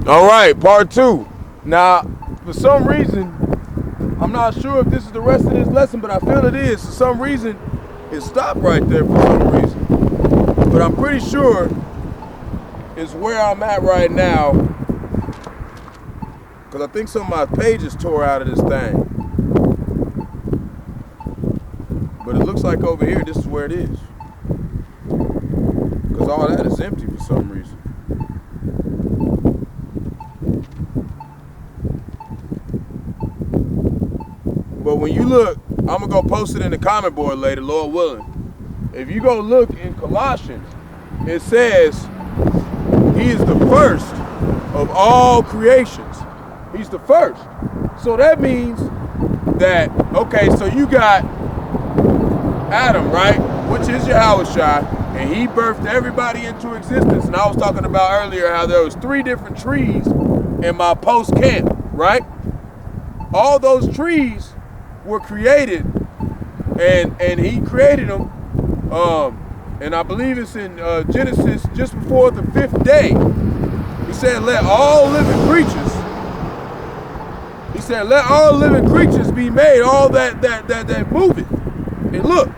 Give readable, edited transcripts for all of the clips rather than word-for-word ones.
All right, part two. Now, for some reason, I'm not sure if this is the rest of this lesson, but I feel it is. For some reason, it stopped right there for some reason. But I'm pretty sure it's where I'm at right now, because I think some of my pages tore out of this thing. But it looks like over here, this is where it is. Because all that is empty for some reason. But when you look, I'm going to go post it in the comment board later, Lord willing. If you go look in Colossians, it says he is the first of all creations. He's the first. So that means that, okay, so you got Adam, right? Which is Yahawashi, and he birthed everybody into existence. And I was talking about earlier how there was 3 different trees in my post camp, right? All those trees were created, and he created them, and I believe it's in Genesis just before the 5th day. He said, let all living creatures, he said, let all living creatures be made, all that move it. And look,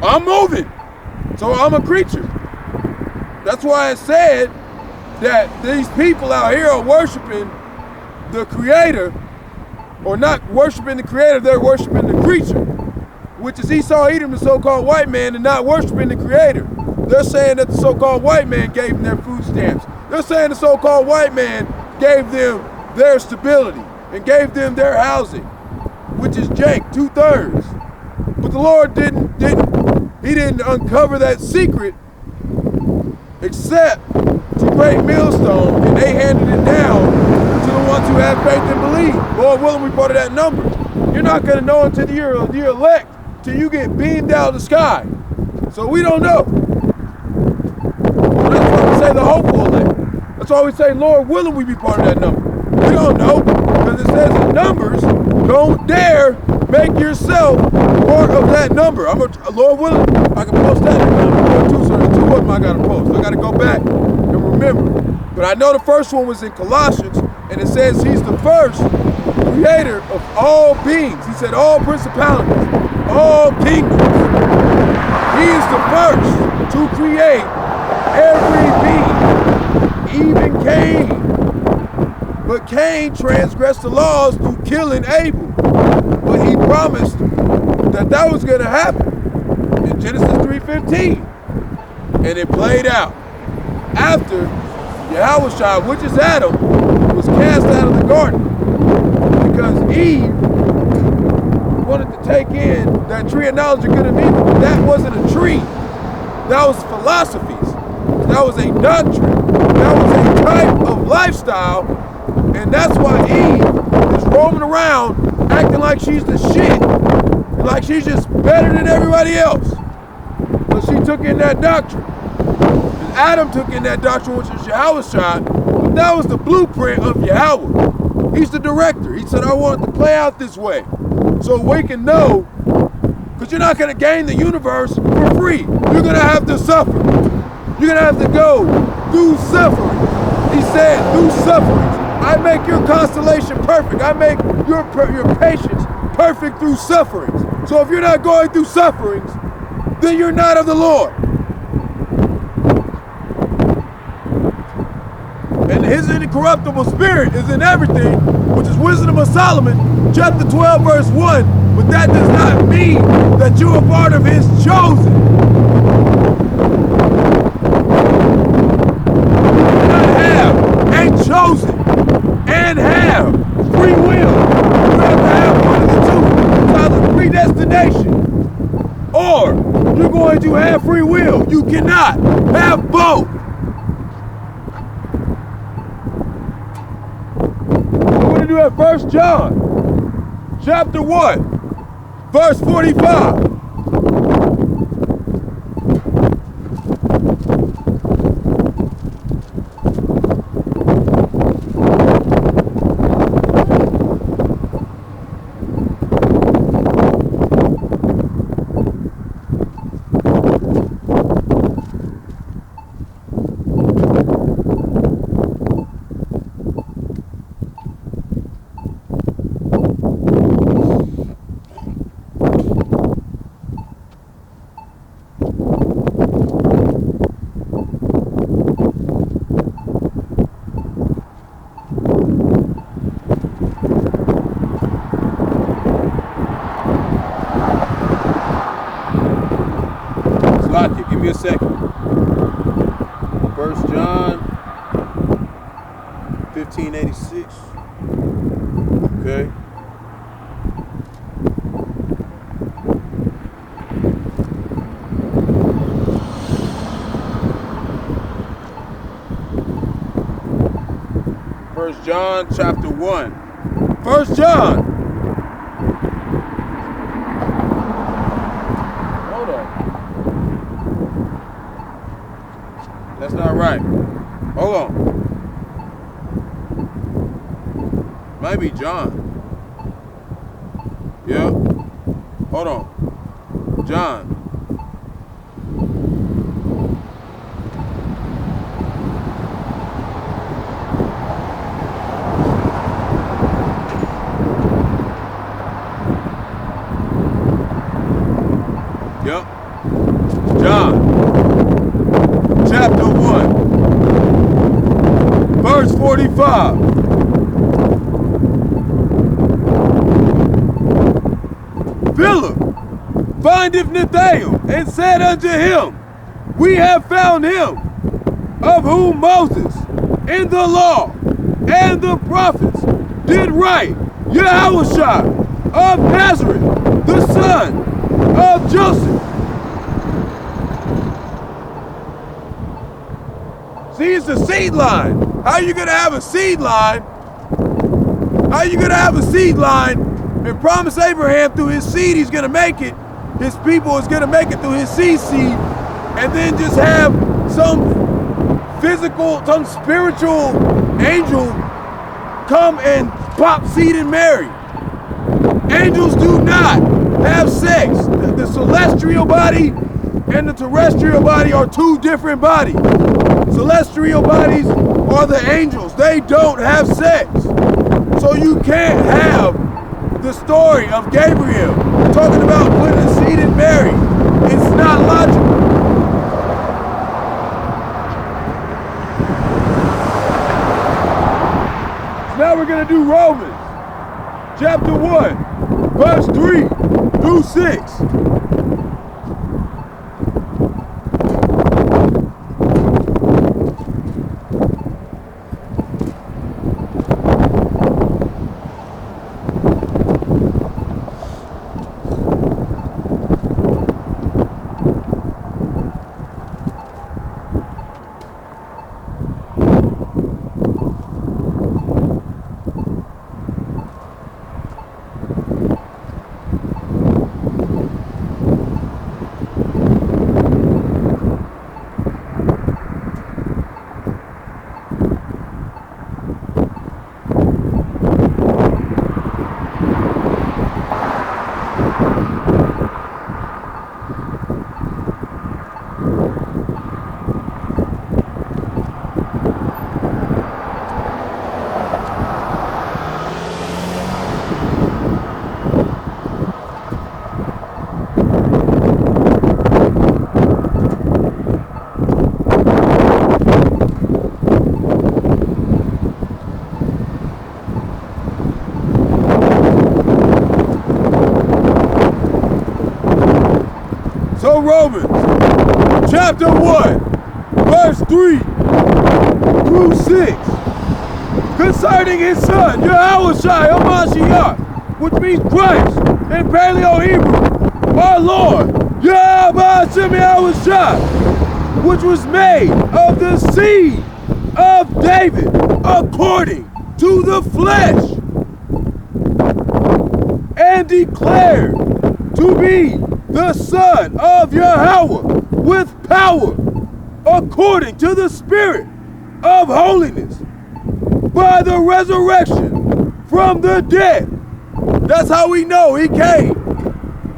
I'm moving, so I'm a creature. That's why it said that these people out here are worshiping the Creator, or not worshiping the Creator, they're worshiping the creature, which is Esau, Edom, the so-called white man, and not worshiping the Creator. They're saying that the so-called white man gave them their food stamps. They're saying the so-called white man gave them their stability and gave them their housing, which is jank, 2/3. But the Lord he didn't uncover that secret except to great millstone, and they handed it down to the ones who have faith and believe. Lord willing, we part of that number. You're not going to know until you're elect, till you get beamed out of the sky. So we don't know. That's why we say the hopeful elect. That's why we say, Lord willing, we be part of that number. We don't know, because it says in Numbers, don't dare make yourself part of that number. Lord willing, I can post that in number too, so there's 2 of them I got to post. I got to go back and remember. But I know the first one was in Colossians, and it says he's the first creator of all beings. He said all principalities, all kingdoms. He is the first to create every being, even Cain. But Cain transgressed the laws through killing Abel. But he promised that was going to happen in Genesis 3:15. And it played out. After Yahawashi, which is Adam, was cast out of the garden because Eve wanted to take in that tree of knowledge of good and evil, but that wasn't a tree. That was philosophies. That was a doctrine. That was a type of lifestyle, and that's why Eve is roaming around acting like she's the shit, like she's just better than everybody else. But she took in that doctrine. Adam took in that doctrine, which is Yahawashi, but that was the blueprint of Yahawah. He's the director. He said, I want it to play out this way, so we can know, because you're not going to gain the universe for free. You're going to have to suffer. You're going to have to go through suffering. He said, through sufferings. I make your constellation perfect. I make your patience perfect through sufferings. So if you're not going through sufferings, then you're not of the Lord. And his incorruptible spirit is in everything, which is Wisdom of Solomon, chapter 12, verse 1. But that does not mean that you are part of his chosen. You cannot have and chosen and have free will. You have to have one of the two. It's either predestination or you're going to have free will. You cannot have both. Do at 1 John chapter 1 verse 45. 1586. Okay. First John chapter 1. First John. Hold on. That's not right. Hold on. Might be John. Yep. Hold on. John. Yep. John. Chapter 1. Verse 45. Philip findeth Nathanael and said unto him, We have found him, of whom Moses in the law and the prophets did write, Yahawashi of Nazareth, the son of Joseph. See, it's a seed line. How are you going to have a seed line? How are you going to have a seed line and promise Abraham through his seed he's going to make it, his people is going to make it through his seed, and then just have some physical, some spiritual angel come and pop seed and marry? Angels do not have sex. The celestial body and the terrestrial body are two different bodies. Celestial bodies are the angels. They don't have sex. So you can't have the story of Gabriel talking about putting a seed in Mary. It's not logical. So now we're going to do Romans chapter 1, verse 3 through 6. So Romans chapter 1, verse 3 through 6, concerning his son, Yahawashi Hamashiach, which means Christ in Paleo-Hebrew, our Lord, Bahasham Yahawashi, which was made of the seed of David according to the flesh, and declared to be the Son of Yahawah with power, according to the Spirit of holiness, by the resurrection from the dead. That's how we know he came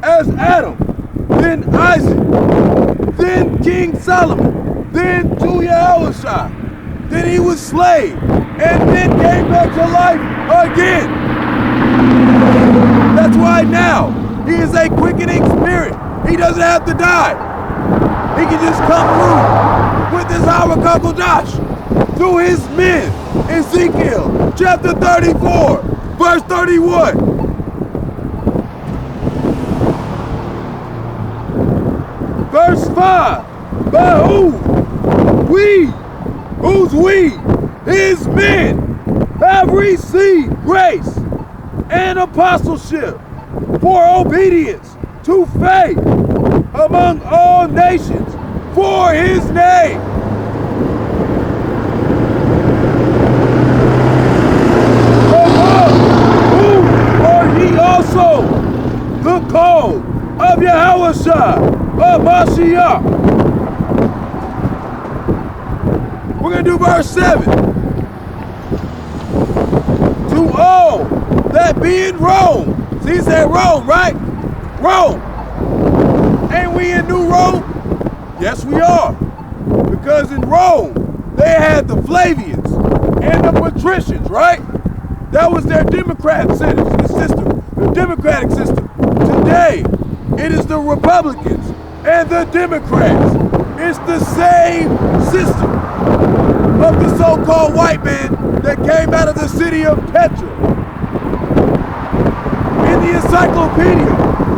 as Adam, then Isaac, then King Solomon, then to Yahawashi, then he was slain, and then came back to life again. That's why now he is a quickening spirit. He doesn't have to die. He can just come through with his Qadash through his men. Ezekiel chapter 34, verse 31. Verse 5. By whom? We. Who's we? His men. have received grace and apostleship for obedience to faith among all nations for his name. Among whom are ye also the called of Yahawashi of Mashiach. We're going to do verse 7. To all that be in Rome. See, he said Rome, right? Rome. Ain't we in New Rome? Yes, we are. Because in Rome, they had the Flavians and the patricians, right? That was their democratic system, the democratic system. Today, it is the Republicans and the Democrats. It's the same system of the so-called white man that came out of the city of Petra. In the encyclopedia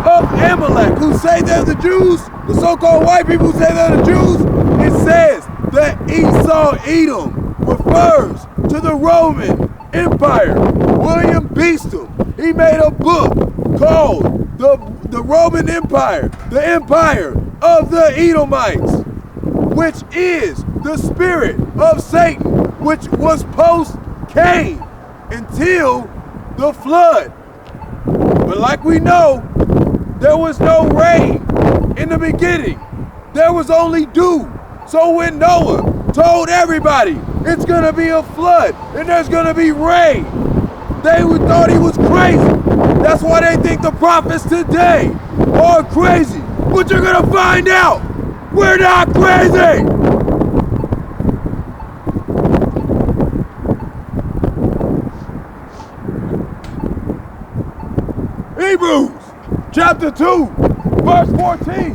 of Amalek, who say they're the Jews, the so-called white people who say they're the Jews, it says that Esau Edom refers to the Roman Empire. William Beeston, he made a book called the Roman Empire, the Empire of the Edomites, which is the spirit of Satan, which was post-Cain until the flood. But like we know, there was no rain in the beginning. There was only dew. So when Noah told everybody it's gonna be a flood and there's gonna be rain, they thought he was crazy. That's why they think the prophets today are crazy. But you're gonna find out, we're not crazy. Hebrews chapter 2, verse 14.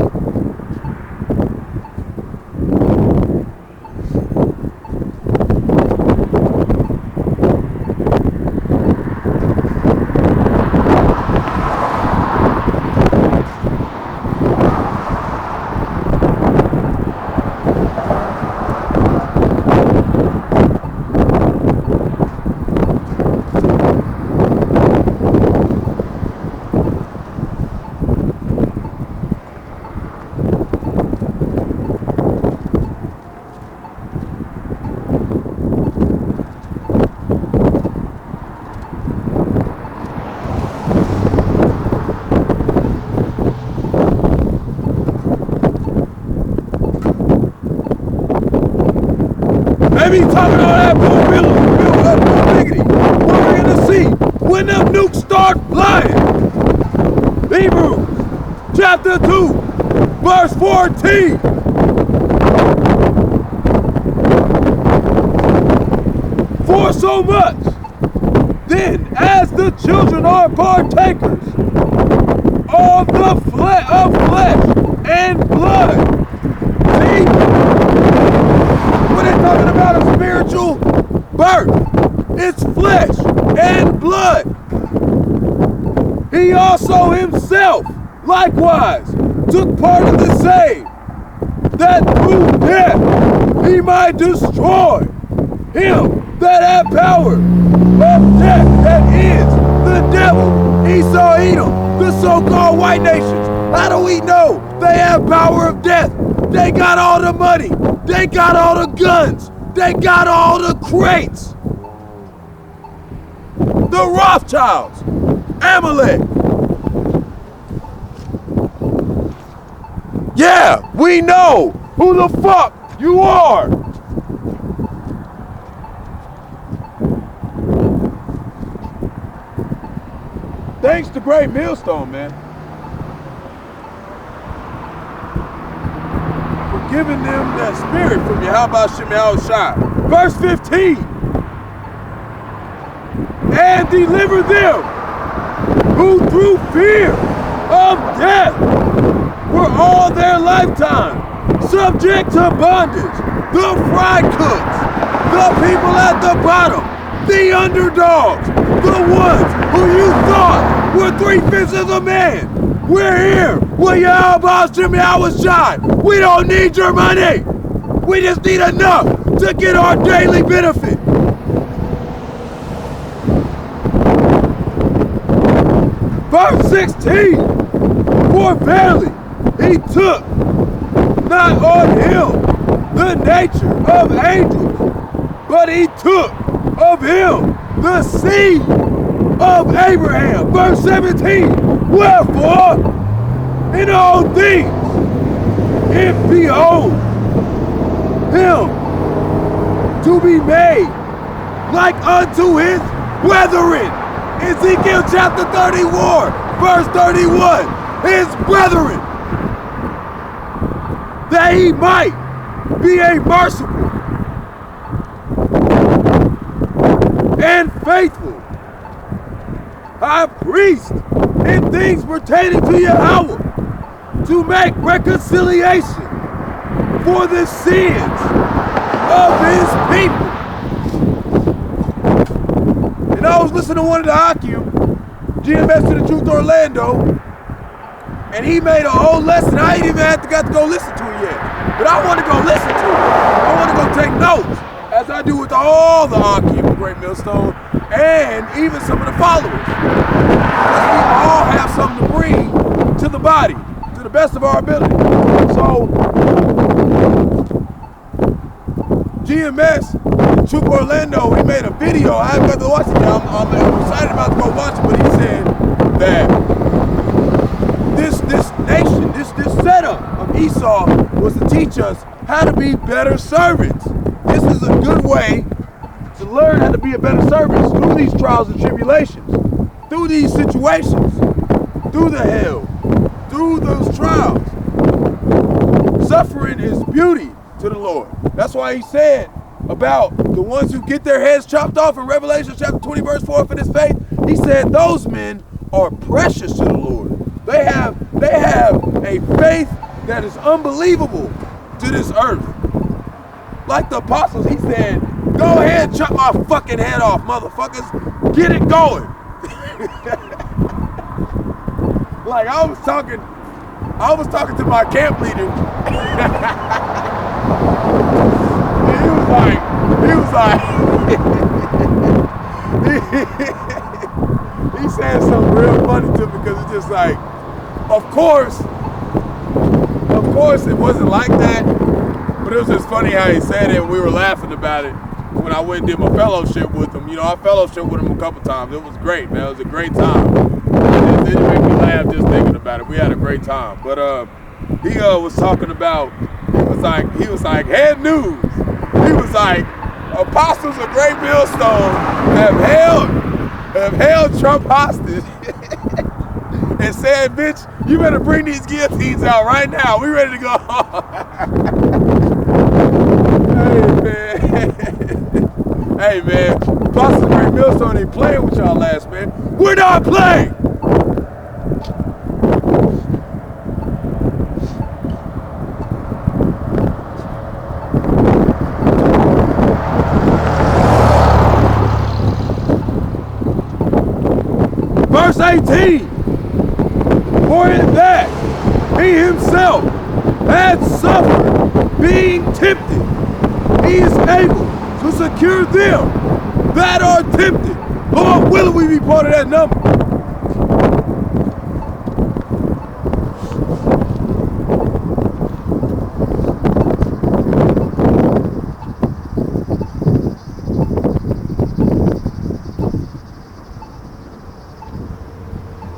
Maybe talking all that bullshit, what we're gonna see when them nukes start flying. Hebrews chapter 2, verse 14. For so much, then, as the children are partakers of the flesh and blood. See? When they're talking about a spiritual birth, it's flesh and blood. He also himself, likewise, took part of the same, that through death he might destroy him that had power of death, that is the devil, Esau Edom, the so-called white nations. How do we know they have power of death? They got all the money. They got all the guns. They got all the crates. The Rothschilds, Amalek. Yeah, we know who the fuck you are. Thanks to Great Millstone, man. Giving them that spirit from Yahawashi. Verse 15. And deliver them who through fear of death were all their lifetime subject to bondage. The fry cooks, the people at the bottom, the underdogs, the ones who you thought were 3/5 of a man. We're here with Yahawashi. We don't need your money. We just need enough to get our daily benefit. Verse 16, for verily he took not on him the nature of angels, but he took of him the seed of Abraham. Verse 17, wherefore in all things, if behold him to be made like unto his brethren. Ezekiel chapter 31, verse 31, his brethren, that he might be a merciful and faithful high priest in things pertaining to Yahawah, to make reconciliation for the sins of his people. And I was listening to one of the Hakim, GMS to the Truth Orlando, and he made a whole lesson. I ain't even got to go listen to it yet, but I want to go listen to it. I want to go take notes, as I do with all the Hakim of Great Millstone, and even some of the followers. Because we all have something to bring to the body, to the best of our ability. So, GMS, Truth Orlando, he made a video. I haven't got to watch it yet. I'm excited about to go watch it, but he said that this nation, this setup of Esau was to teach us how to be better servants. This is a good way to learn how to be a better servant through these trials and tribulations, through these situations, through the hell, through those trials. Suffering is beauty to the Lord. That's why he said about the ones who get their heads chopped off in Revelation chapter 20 verse 4 for this faith. He said those men are precious to the Lord. They have a faith that is unbelievable to this earth. Like the apostles, he said, go ahead and chop my fucking head off, motherfuckers. Get it going. Like I was talking to my camp leader. He was like, he said something real funny to me because it's just like, of course it wasn't like that, but it was just funny how he said it. We were laughing about it when I went and did my fellowship with him. You know, I fellowship with him a couple times. It was great, man. It was a great time. It didn't make me laugh just thinking about it. We had a great time. But he was talking about, he was like, head news. He was like, apostles of Great Millstone have held Trump hostage and said, bitch, you better bring these guillotines out right now. We ready to go home. Hey, man. Apostles of Great Millstone ain't playing with y'all last, man. We're not playing. Verse 18, for in that he himself had suffered being tempted, he is able to secure them that are tempted. Lord willing, we be part of that number.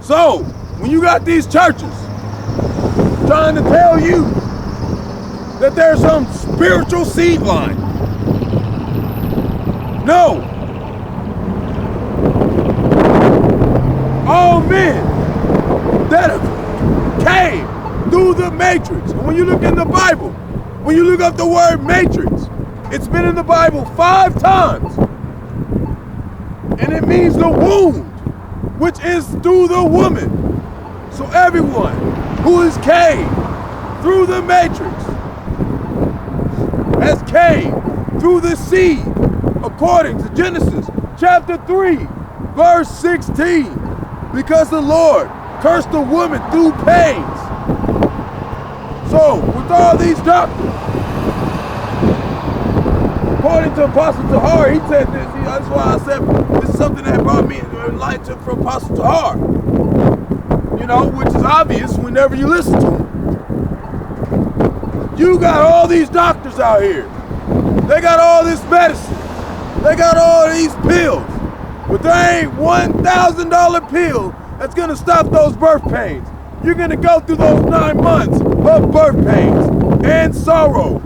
So, when you got these churches trying to tell you that there's some spiritual seed line, no. All men that came through the matrix. And when you look in the Bible, when you look up the word matrix, it's been in the Bible 5 times. And it means the wound, which is through the woman. So everyone who is came through the matrix has came through the seed, according to Genesis chapter 3, verse 16, because the Lord cursed the woman through pains. So, with all these doctrines, according to Apostle Tahar, he said this. That's why I said this is something that brought me light from Apostle Tahar. You know, which is obvious whenever you listen to them. You got all these doctors out here. They got all this medicine. They got all these pills. But there ain't $1,000 pill that's gonna stop those birth pains. You're gonna go through those 9 months of birth pains and sorrow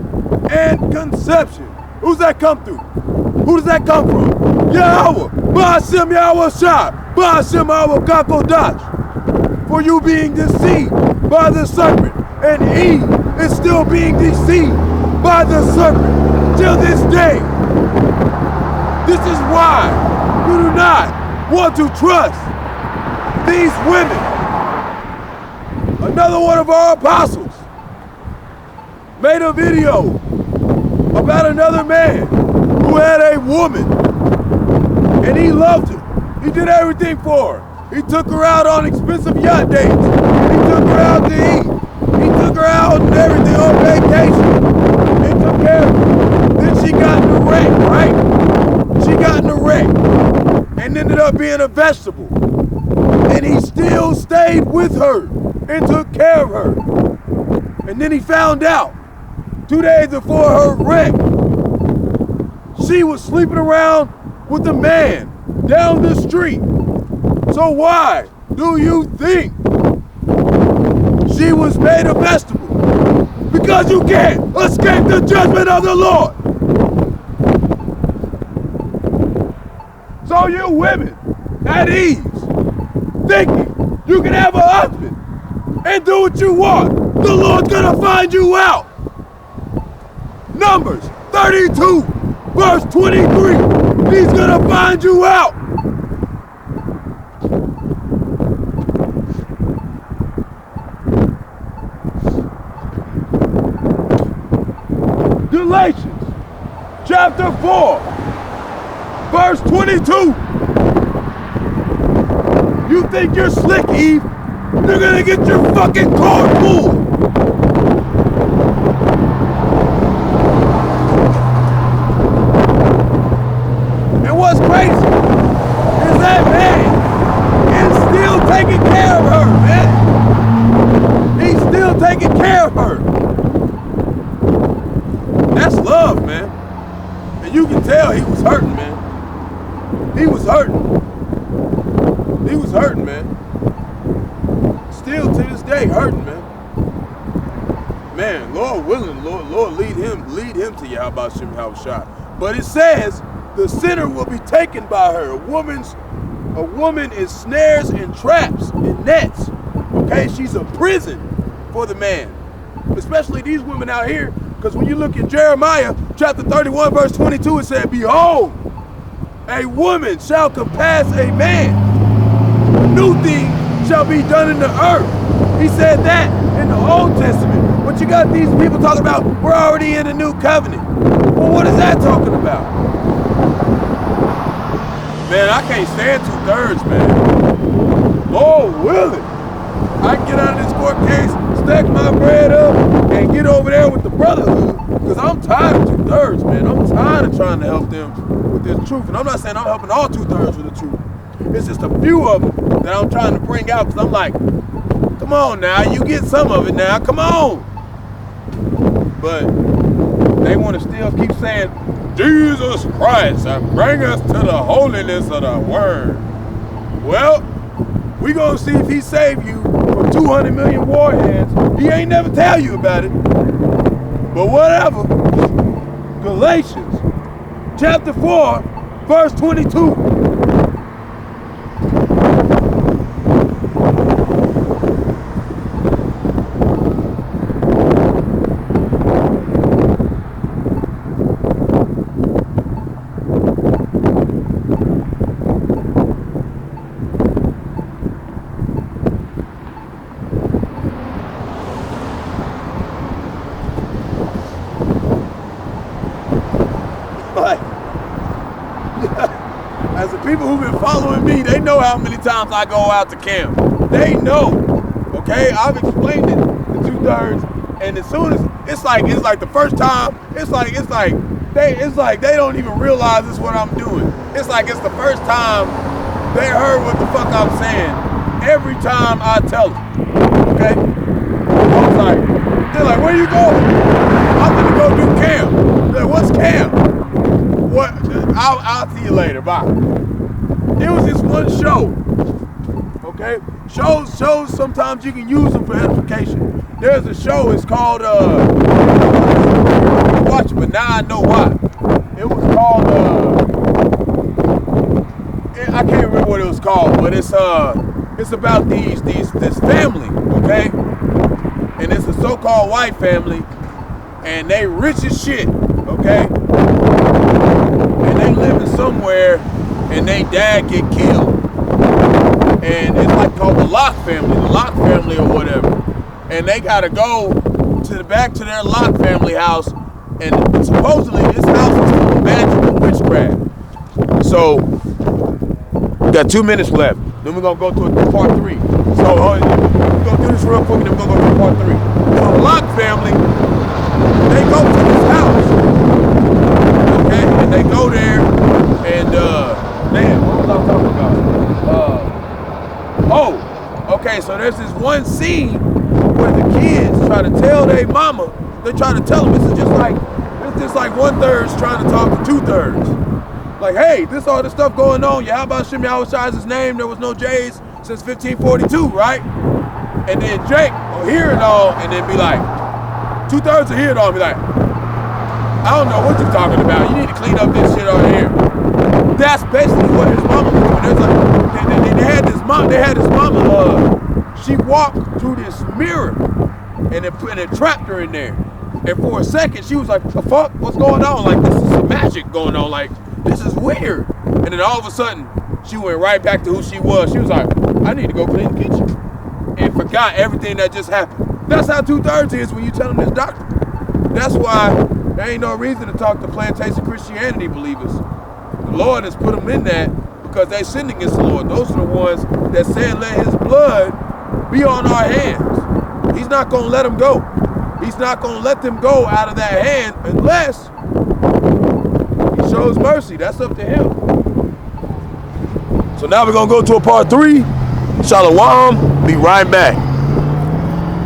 and conception. Who's that come through? Who does that come from? Yahawah, Bahasham, Yahawashi, Bahasham, Qadash. For you being deceived by the serpent, and Eve is still being deceived by the serpent till this day. This is why you do not want to trust these women. Another one of our apostles made a video about another man who had a woman, and he loved her. He did everything for her. He took her out on expensive yacht dates. He took her out to eat. He took her out and everything on vacation. He took care of her. Then she got in a wreck, right? She got in a wreck and ended up being a vegetable. And he still stayed with her and took care of her. And then he found out 2 days before her wreck, she was sleeping around with a man down the street. So why do you think she was made a vegetable? Because you can't escape the judgment of the Lord. So you women at ease, thinking you can have a husband and do what you want, the Lord's gonna find you out. Numbers 32, verse 23, he's gonna find you out. Galatians chapter 4, verse 22. You think you're slick, Eve? You're gonna get your fucking car full. And what's crazy is that man is still taking care of her, man. He's still taking care of her. That's love, man. And you can tell he was hurting, man. He was hurting. He was hurting, man. Still to this day hurting, man. Man, Lord willing, Lord lead him to Yahawashi. But it says the sinner will be taken by her. A woman is snares and traps and nets. Okay, she's a prison for the man. Especially these women out here. Because when you look at Jeremiah chapter 31 verse 22, it said, behold, a woman shall compass a man. A new thing shall be done in the earth. He said that in the Old Testament. But you got these people talking about, we're already in the new covenant. Well, what is that talking about? Man, I can't stand 2/3, man. Lord willing, I can get out of this court case, stack my bread up, and get over there with the brotherhood. Because I'm tired of 2/3, man. I'm tired of trying to help them with this truth. And I'm not saying I'm helping all 2/3 with the truth. It's just a few of them that I'm trying to bring out because I'm like, come on now, you get some of it now, come on. But they want to still keep saying, Jesus Christ, bring us to the holiness of the word. Well, we gonna see if he saved you from 200 million warheads. He ain't never tell you about it. But whatever. Galatians chapter 4, verse 22. As the people who've been following me, they know how many times I go out to camp. They know, okay? I've explained it to 2/3, and as soon as it's like the first time, it's like they don't even realize it's what I'm doing. It's like it's the first time they heard what the fuck I'm saying, every time I tell them. Okay? I was like, they're like, where you going? I'm gonna go do camp. They're like, what's camp? What? I'll see you later. Bye. It was this one show. Okay? Shows sometimes you can use them for edification. There's a show, it's called watch, but now I know why. It was called I can't remember what it was called, but it's about this family, okay? And it's a so-called white family, and they rich as shit, okay? And they living somewhere, and they dad get killed. And it's like called the Locke family or whatever. And they gotta go back to their Locke family house, and supposedly this house is full of magic and witchcraft. So we got 2 minutes left. Then we're gonna go to part 3. So we're gonna do this real quick, and then we're gonna go to part 3. So the Locke family, they go to this house, okay, and they go there, and man, what was I talking about? Okay, so there's this one scene where the kids try to tell their mama, they try to tell them, it's just like 1/3 trying to talk to 2/3. Like, hey, this all the stuff going on, Bahasham, Yahawashi is his name, there was no J's since 1542, right? And then Jake will hear it all and then be like, 2/3 will hear it all and be like, I don't know what you're talking about, you need to clean up this shit over here. That's basically what his mama was doing. There's like, they had this mama, she walked through this mirror and it trapped her in there. And for a second, she was like, the fuck, what's going on? Like, this is some magic going on. Like, this is weird. And then all of a sudden, she went right back to who she was. She was like, I need to go clean the kitchen. And forgot everything that just happened. That's how 2/3 is when you tell them this doctrine. That's why there ain't no reason to talk to plantation Christianity believers. The Lord has put them in that because they sinned against the Lord. Those are the ones that said, let his blood be on our hands. He's not going to let them go. He's not going to let them go out of that hand unless he shows mercy. That's up to him. So now we're going to go to a part 3. Shalom. Be right back.